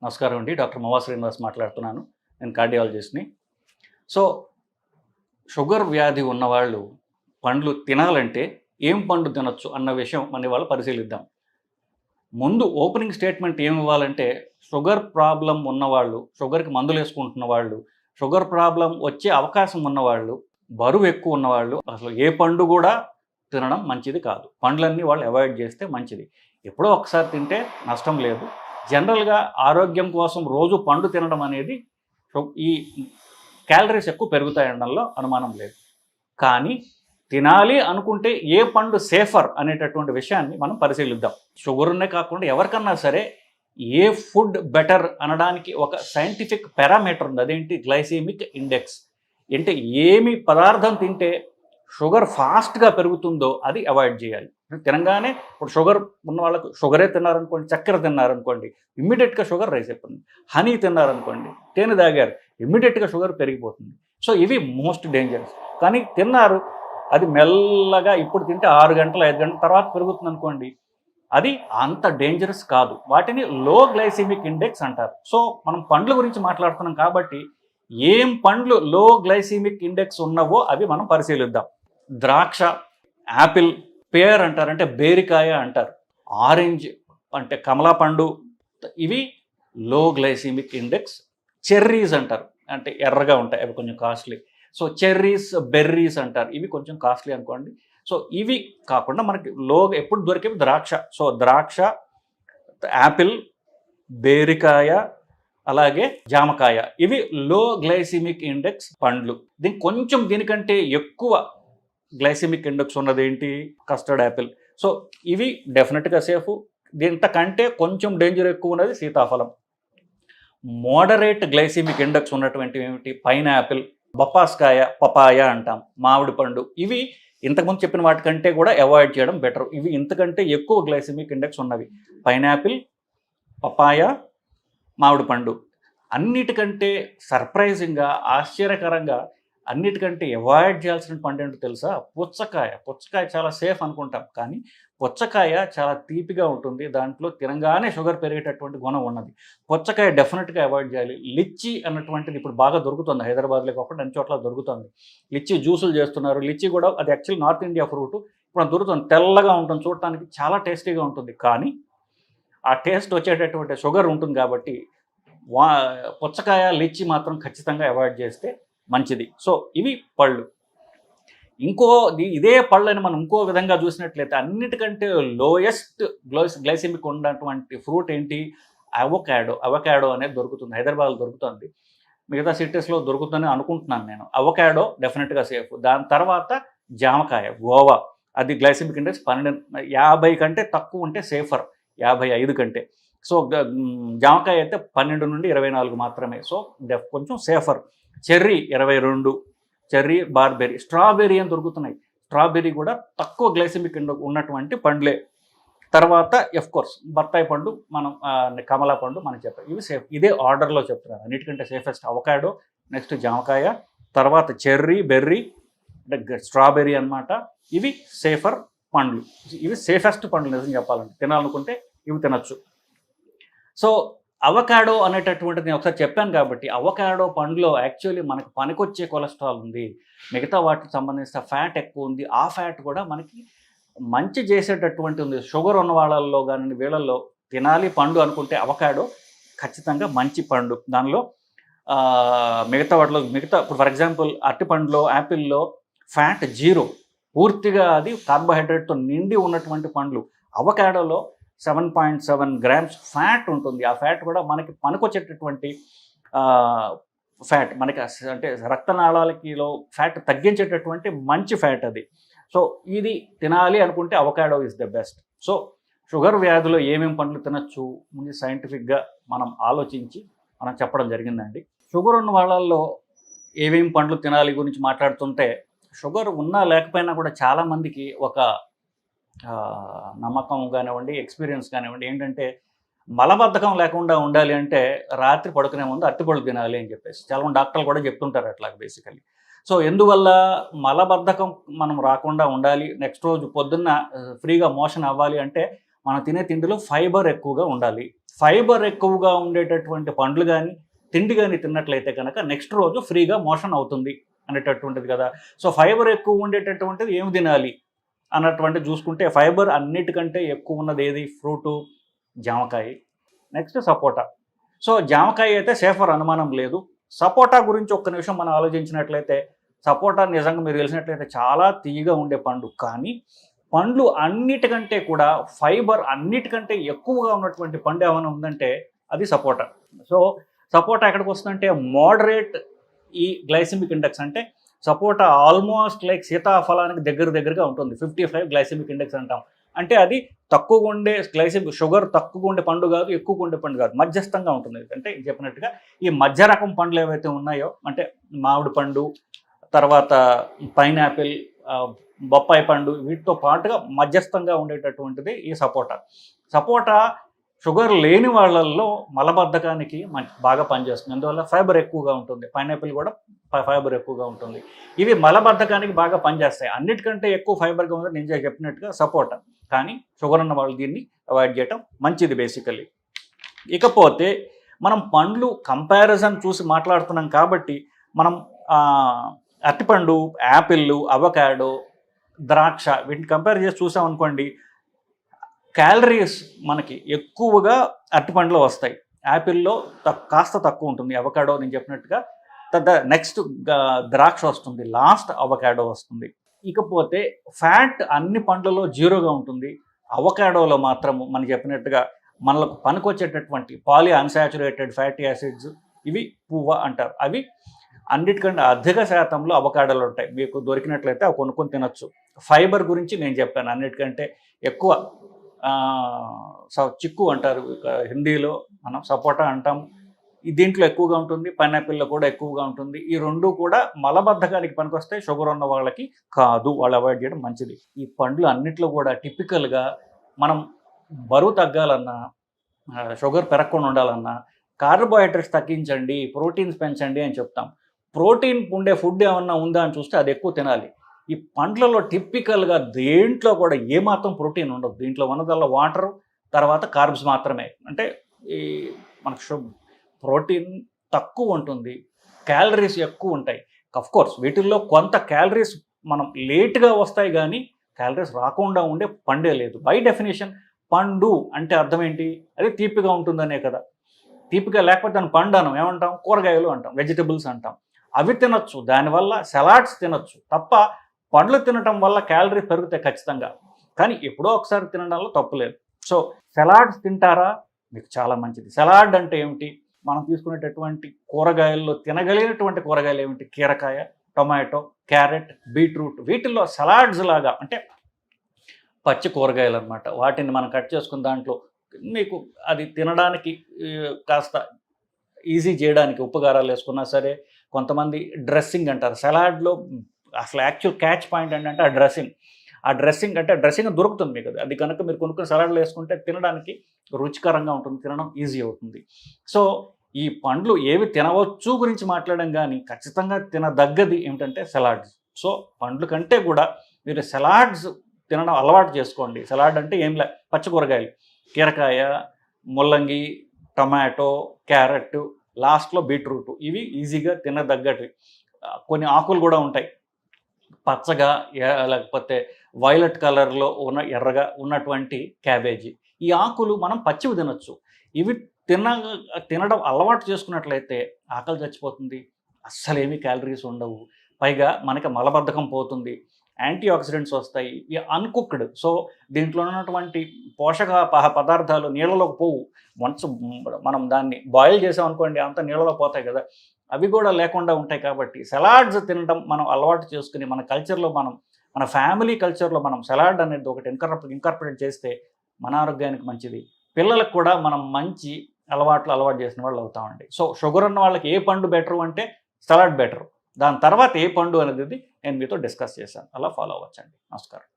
నమస్కారం అండి. డాక్టర్ మవా శ్రీనివాస్ మాట్లాడుతున్నాను. నేను కార్డియాలజిస్ట్‌ని. సో, షుగర్ వ్యాధి ఉన్నవాళ్ళు పండ్లు తినాలంటే ఏం పండు తినొచ్చు అన్న విషయం మనం ఇవాళ పరిశీలిద్దాం. ముందు ఓపెనింగ్ స్టేట్మెంట్ ఏమి ఇవ్వాలంటే, షుగర్ ప్రాబ్లమ్ ఉన్నవాళ్ళు, షుగర్‌కి మందులేసుకుంటున్న వాళ్ళు, షుగర్ ప్రాబ్లమ్ వచ్చే అవకాశం ఉన్నవాళ్ళు, బరువు ఎక్కువ ఉన్నవాళ్ళు అసలు ఏ పండు కూడా తినడం మంచిది కాదు. పండ్లన్నీ వాళ్ళు అవాయిడ్ చేస్తే మంచిది. ఎప్పుడో ఒకసారి తింటే నష్టం లేదు. జనరల్గా ఆరోగ్యం కోసం రోజు పండు తినడం అనేది ఈ క్యాలరీస్ ఎక్కువ పెరుగుతాయనడంలో అనుమానం లేదు. కానీ తినాలి అనుకుంటే ఏ పండు సేఫర్ అనేటటువంటి విషయాన్ని మనం పరిశీలిద్దాం. షుగర్నే కాకుండా ఎవరికన్నా సరే ఏ ఫుడ్ బెటర్ అనడానికి ఒక సైంటిఫిక్ పారామీటర్ ఉంది. అదేంటి? Glycemic index. అంటే ఏమి పదార్థం తింటే షుగర్ ఫాస్ట్గా పెరుగుతుందో అది అవాయిడ్ చేయాలి. తినగానే ఇప్పుడు షుగర్ ఉన్న వాళ్ళకు షుగరే తిన్నారనుకోండి, చక్కెర తిన్నారనుకోండి, ఇమ్మీడియట్గా షుగర్ రైస్ అయిపోతుంది. హనీ తిన్నారనుకోండి, తేనె తాగారు, ఇమ్మీడియట్గా షుగర్ పెరిగిపోతుంది. సో ఇవి మోస్ట్ డేంజరస్. కానీ తిన్నారు, అది మెల్లగా ఇప్పుడు తింటే 6 గంటలు 5 గంటల తర్వాత పెరుగుతుంది అనుకోండి, అది అంత డేంజరస్ కాదు. వాటిని లో గ్లైసెమిక్ ఇండెక్స్ అంటారు. సో మనం పండ్ల గురించి మాట్లాడుతున్నాం కాబట్టి ఏం పండ్లు లో గ్లైసెమిక్ ఇండెక్స్ ఉన్నవో అవి మనం పరిశీలిద్దాం. ద్రాక్ష, యాపిల్, పేర్ అంటారు, అంటే బేరికాయ అంటారు, ఆరెంజ్ అంటే కమలా పండు, ఇవి లో గ్లైసెమిక్ ఇండెక్స్. చెర్రీస్ అంటారు, అంటే ఎర్రగా ఉంటాయి, అవి కొంచెం కాస్ట్లీ. సో చెర్రీస్, బెర్రీస్ అంటారు, ఇవి కొంచెం కాస్ట్లీ అనుకోండి. సో ఇవి కాకుండా మనకి లో ఎప్పుడు దొరికేవి ద్రాక్ష. సో ద్రాక్ష, యాపిల్, బేరికాయ, అలాగే జామకాయ, ఇవి లో గ్లైసెమిక్ ఇండెక్స్ పండ్లు. దీనికంటే ఎక్కువ గ్లైసెమిక్ ఇండెక్స్ ఉన్నది ఏంటి? Custard Apple. సో ఇవి డెఫినెట్గా సేఫ్. దీంతకంటే కొంచెం డేంజర్ ఎక్కువ ఉన్నది సీతాఫలం. మోడరేట్ గ్లైసెమిక్ ఇండెక్స్ ఉన్నటువంటి ఏమిటి? పైనాపిల్, బొప్పాస్కాయ, పపాయ అంటాం, మామిడి పండు. ఇవి ఇంతకుముందు చెప్పిన వాటికంటే కూడా అవాయిడ్ చేయడం బెటర్. ఇవి ఇంతకంటే ఎక్కువ గ్లైసెమిక్ ఇండెక్స్ ఉన్నవి. పైనాపిల్, పపాయ, మామిడి పండు. అన్నిటికంటే సర్ప్రైజింగ్గా, ఆశ్చర్యకరంగా అన్నిటికంటే అవాయిడ్ చేయాల్సిన పండు ఏంటో తెలుసా? పుచ్చకాయ. పుచ్చకాయ చాలా సేఫ్ అనుకుంటాం, కానీ పుచ్చకాయ చాలా తీపిగా ఉంటుంది. దాంట్లో తినగానే షుగర్ పెరిగేటటువంటి గుణం ఉన్నది. పుచ్చకాయ డెఫినెట్గా అవాయిడ్ చేయాలి. లిచ్చి అన్నటువంటిది ఇప్పుడు బాగా దొరుకుతుంది, హైదరాబాద్లో కాకుండా అన్ని చోట్ల దొరుకుతుంది. లిచ్చి జ్యూసులు చేస్తున్నారు. లిచ్చి కూడా అది యాక్చువల్లీ నార్త్ ఇండియా ఫ్రూట్. ఇప్పుడు దొరుకుతుంది, తెల్లగా ఉంటుంది, చూడటానికి చాలా టేస్టీగా ఉంటుంది. కానీ ఆ టేస్ట్ వచ్చేటటువంటి షుగర్ ఉంటుంది కాబట్టి పుచ్చకాయ, లిచ్చి మాత్రం ఖచ్చితంగా అవాయిడ్ చేస్తే మంచిది. సో ఇవి పళ్ళు. ఇదే పళ్ళని మనం ఇంకో విధంగా చూసినట్లయితే అన్నిటికంటే లోయెస్ట్ గ్లైసెమిక్ ఉన్నటువంటి ఫ్రూట్ ఏంటి? అవకాడో. అవకాడో అనేది దొరుకుతుంది, హైదరాబాద్లో దొరుకుతుంది, మిగతా సిటీస్లో దొరుకుతుందని అనుకుంటున్నాను నేను. అవకాడో డెఫినెట్గా సేఫ్. దాని తర్వాత జామకాయ, గోవా. అది గ్లైసెమిక్ ఇండెక్స్ 50 కంటే తక్కువ ఉంటే సేఫర్, 55 కంటే. సో జామకాయ అయితే 12 నుండి 24 మాత్రమే. సో కొంచెం safer. Cherry 22, cherry, barberry, strawberry అని దొరుకుతున్నాయి. స్ట్రాబెర్రీ కూడా తక్కువ గ్లైసెమిక్ ఇండెక్స్ ఉన్నటువంటి పండ్లే. తర్వాత కోర్స్ బత్తాయి పండు, మనం కమలా పండు మనం చెప్పాం, ఇవి సేఫ్. ఇదే ఆర్డర్లో చెప్తున్నాను. అన్నిటికంటే సేఫెస్ట్ అవకాడో, నెక్స్ట్ జామకాయ, తర్వాత చెర్రీ, బెర్రీ, అంటే స్ట్రాబెర్రీ అనమాట. ఇవి సేఫర్ పండ్లు, ఇవి సేఫెస్ట్ పండ్లు నిజం చెప్పాలంటే. తినాలనుకుంటే ఇవి తినచ్చు. సో అవకాడో అనేటటువంటిది నేను ఒకసారి చెప్పాను కాబట్టి, అవకాడో పండులో యాక్చువల్లీ మనకు పనికొచ్చే కొలెస్ట్రాల్ ఉంది, మిగతా వాటికి సంబంధించిన ఫ్యాట్ ఎక్కువ ఉంది. ఆ ఫ్యాట్ కూడా మనకి మంచి చేసేటటువంటి ఉంది. షుగర్ ఉన్న వాళ్ళల్లో కానీ వీళ్ళల్లో తినాలి పండు అనుకుంటే అవకాడో ఖచ్చితంగా మంచి పండు. దానిలో మిగతా వాటిలో ఇప్పుడు ఫర్ ఎగ్జాంపుల్ అరటిపండులో, యాపిల్లో ఫ్యాట్ 0, పూర్తిగా అది కార్బోహైడ్రేట్తో నిండి ఉన్నటువంటి పండ్లు. అవకాడోలో 7.7 grams ఫ్యాట్ ఉంటుంది. ఆ ఫ్యాట్ కూడా మనకి పనికొచ్చేటటువంటి ఫ్యాట్, మనకి అంటే రక్తనాళాలకిలో ఫ్యాట్ తగ్గించేటటువంటి మంచి ఫ్యాట్ అది. సో ఇది తినాలి అనుకుంటే avocado is the best. So sugar వ్యాధిలో ఏమేమి పండ్లు తినచ్చు ముందు సైంటిఫిక్గా మనం ఆలోచించి మనం చెప్పడం జరిగిందండి. షుగర్ ఉన్న వాళ్ళల్లో ఏమేమి పండ్లు తినాలి గురించి మాట్లాడుతుంటే, షుగర్ ఉన్నా లేకపోయినా కూడా చాలామందికి ఒక నమ్మకం కానివ్వండి, ఎక్స్పీరియన్స్ కానివ్వండి, ఏంటంటే మలబద్ధకం లేకుండా ఉండాలి అంటే రాత్రి పడుకునే ముందు అరటిపళ్ళు తినాలి అని చెప్పేసి చాలామంది డాక్టర్లు కూడా చెప్తుంటారు అట్లా బేసికలీ. సో ఎందువల్ల మలబద్ధకం మనం రాకుండా ఉండాలి, నెక్స్ట్ రోజు పొద్దున్న ఫ్రీగా మోషన్ అవ్వాలి అంటే మనం తినే తిండిలో ఫైబర్ ఎక్కువగా ఉండాలి. ఫైబర్ ఎక్కువగా ఉండేటటువంటి పండ్లు కానీ తిండి కానీ తిన్నట్లయితే కనుక నెక్స్ట్ రోజు ఫ్రీగా మోషన్ అవుతుంది అనేటటువంటిది కదా. సో ఫైబర్ ఎక్కువ ఉండేటటువంటిది ఏమి తినాలి అన్నటువంటి చూసుకుంటే ఫైబర్ అన్నిటికంటే ఎక్కువ ఉన్నది ఏది? ఫ్రూటు, జామకాయ, నెక్స్ట్ సపోటా. సో జామకాయ అయితే సేఫర్, అనుమానం లేదు. సపోటా గురించి ఒక్క నిమిషం మనం ఆలోచించినట్లయితే సపోటా నిజంగా మీరు తెలిసినట్లయితే చాలా తీయగా ఉండే పండు, కానీ పండ్లు అన్నిటికంటే కూడా ఫైబర్ అన్నిటికంటే ఎక్కువగా ఉన్నటువంటి పండు ఏమైనా ఉందంటే అది సపోటా. సో సపోటా ఎక్కడికి వస్తుందంటే మోడరేట్ ఈ గ్లైసెమిక్ ఇండెక్స్, అంటే సపోటా ఆల్మోస్ట్ లైక్ సీతాఫలానికి దగ్గరగా ఉంటుంది. 55 గ్లైసెమిక్ ఇండెక్స్ అంటాం. అంటే అది తక్కువగా ఉండే గ్లైసెమిక్ షుగర్ తక్కువగా ఉండే పండు కాదు, ఎక్కువగా ఉండే పండు కాదు, మధ్యస్థంగా ఉంటుంది. అంటే చెప్పినట్టుగా ఈ మధ్య రకం పండ్లు ఏవైతే ఉన్నాయో, అంటే మామిడి పండు, తర్వాత పైనాపిల్, బొప్పాయి పండు, వీటితో పాటుగా మధ్యస్థంగా ఉండేటటువంటిది ఈ సపోటా. సపోటా షుగర్ లేని వాళ్ళల్లో మలబద్ధకానికి బాగా పనిచేస్తుంది, అందువల్ల ఫైబర్ ఎక్కువగా ఉంటుంది. పైనాపిల్ కూడా ఫైబర్ ఎక్కువగా ఉంటుంది. ఇవి మలబద్ధకానికి బాగా పనిచేస్తాయి. అన్నిటికంటే ఎక్కువ ఫైబర్గా ఉంది నేను చెప్పినట్టుగా సపోటా, కానీ షుగర్ ఉన్న వాళ్ళు దీన్ని అవాయిడ్ చేయటం మంచిది బేసికల్లీ. ఇకపోతే మనం పండ్లు కంపారిజన్ చూసి మాట్లాడుతున్నాం కాబట్టి మనం అరటిపండు, యాపిల్, అవకాడో, ద్రాక్ష వీటిని కంపేర్ చేసి చూసామనుకోండి, క్యాలరీస్ మనకి ఎక్కువగా అరటిపండులో వస్తాయి. యాపిల్లో కాస్త తక్కువ ఉంటుంది, అవకాడో నేను చెప్పినట్టుగా. నెక్స్ట్ ద్రాక్ష వస్తుంది, లాస్ట్ అవకాడో వస్తుంది. ఇకపోతే ఫ్యాట్ అన్ని పండ్లలో 0గా ఉంటుంది. అవకాడోలో మాత్రము మనం చెప్పినట్టుగా మనకు పనికొచ్చేటటువంటి పాలీ అన్సాచురేటెడ్ ఫ్యాటీ యాసిడ్స్, ఇవి పువ్వ అంటారు, అవి అన్నిటికంటే అధిక శాతంలో అవకాడోలు ఉంటాయి. మీకు దొరికినట్లయితే అవి కొనుక్కొని తినొచ్చు. ఫైబర్ గురించి నేను చెప్పాను, అన్నిటికంటే ఎక్కువ చిక్కు అంటారు హిందీలో, మనం సపోటా అంటాం, దీంట్లో ఎక్కువగా ఉంటుంది. పైనాపిల్లో కూడా ఎక్కువగా ఉంటుంది. ఈ రెండు కూడా మలబద్ధకానికి పనికొస్తాయి, షుగర్ ఉన్న వాళ్ళకి కాదు, వాళ్ళు అవాయిడ్ చేయడం మంచిది. ఈ పండ్లు అన్నిట్లో కూడా టిపికల్గా మనం బరువు తగ్గాలన్నా, షుగర్ పెరగకుండా ఉండాలన్నా కార్బోహైడ్రేట్స్ తగ్గించండి, ప్రోటీన్స్ పెంచండి అని చెప్తాం. ప్రోటీన్ ఉండే ఫుడ్ ఏమన్నా ఉందా అని చూస్తే అది ఎక్కువ తినాలి. ఈ పండ్లలో టిపికల్గా దేంట్లో కూడా ఏమాత్రం ప్రోటీన్ ఉండదు. దీంట్లో ఉన్నదల్లా వాటరు, తర్వాత కార్బ్స్ మాత్రమే. అంటే ఈ మనకు ప్రోటీన్ తక్కువ ఉంటుంది, క్యాలరీస్ ఎక్కువ ఉంటాయి. అఫ్కోర్స్ వీటిల్లో కొంత క్యాలరీస్ మనం లేట్గా వస్తాయి, కానీ క్యాలరీస్ రాకుండా ఉండే పండే లేదు. బై డెఫినేషన్ పండు అంటే అర్థం ఏంటి? అది తీపిగా ఉంటుందనే కదా. తీపిగా లేకపోతే దాన్ని పండు అనం, ఏమంటాం? కూరగాయలు అంటాం, వెజిటబుల్స్ అంటాం. అవి తినొచ్చు, దానివల్ల సలాడ్స్ తినొచ్చు తప్ప పండ్లు తినటం వల్ల క్యాలరీ పెరుగుతాయి ఖచ్చితంగా, కానీ ఎప్పుడో ఒకసారి తినడంలో తప్పులేదు. సో సలాడ్స్ తింటారా? మీకు చాలా మంచిది. సలాడ్ అంటే ఏమిటి? మనం తీసుకునేటటువంటి కూరగాయల్లో తినగలిగినటువంటి కూరగాయలు ఏమిటి? కీరకాయ, టొమాటో, క్యారెట్, బీట్రూట్, వీటిల్లో సలాడ్స్ లాగా, అంటే పచ్చి కూరగాయలు అనమాట. వాటిని మనం కట్ చేసుకున్న దాంట్లో మీకు అది తినడానికి కాస్త ఈజీ చేయడానికి ఉప్పు కారాలు వేసుకున్నా సరే. కొంతమంది డ్రెస్సింగ్ అంటారు సలాడ్లో, అసలు యాక్చువల్ క్యాచ్ పాయింట్ ఏంటంటే ఆ డ్రెస్సింగ్ అంటే డ్రెస్సింగ్ దొరుకుతుంది మీకు, అది కనుక మీరు కొనుక్కుని సలాడ్లో వేసుకుంటే తినడానికి రుచికరంగా ఉంటుంది, తినడం ఈజీ అవుతుంది. సో ఈ పండ్లు ఏవి తినవచ్చు గురించి మాట్లాడడం, కానీ ఖచ్చితంగా తినదగ్గది ఏమిటంటే సలాడ్స్. సో పండ్ల కంటే కూడా మీరు సలాడ్స్ తినడం అలవాటు చేసుకోండి. సలాడ్ అంటే ఏం లే, పచ్చి కూరగాయలు, కీరకాయ, ముల్లంగి, టొమాటో, క్యారెట్, లాస్ట్లో బీట్రూట్, ఇవి ఈజీగా తినదగ్గటి. కొన్ని ఆకులు కూడా ఉంటాయి పచ్చగా, లేకపోతే వైలెట్ కలర్లో ఉన్న ఎర్రగా ఉన్నటువంటి క్యాబేజీ. ఈ ఆకులు మనం పచ్చివి తినొచ్చు. ఇవి తినడం అలవాటు చేసుకున్నట్లయితే ఆకలి చచ్చిపోతుంది, అస్సలేమీ క్యాలరీస్ ఉండవు, పైగా మనకి మలబద్ధకం పోతుంది, యాంటీ ఆక్సిడెంట్స్ వస్తాయి. ఇవి అన్కుక్డ్, సో దీంట్లో ఉన్నటువంటి పోషక పదార్థాలు నీళ్ళలోకి పోవు. వన్స్ మనం దాన్ని బాయిల్ చేసామనుకోండి అంత నీళ్ళలో పోతాయి కదా, అవి కూడా లేకుండా ఉంటాయి. కాబట్టి సలాడ్స్ తినడం మనం అలవాటు చేసుకుని మన కల్చర్లో, మన ఫ్యామిలీ కల్చర్లో మనం సలాడ్ అనేది ఒకటి ఇంకార్పొరేట్ చేస్తే మన ఆరోగ్యానికి మంచిది. పిల్లలకు కూడా మనం మంచి అలవాటు చేసిన వాళ్ళు అవుతామండి. సో షుగర్ ఉన్న వాళ్ళకి ఏ పండు బెటరు అంటే సలాడ్ బెటరు. దాని తర్వాత ఏ పండు అనేది నేను మీతో డిస్కస్ చేశాను, అలా ఫాలో అవ్వచ్చండి. నమస్కారం.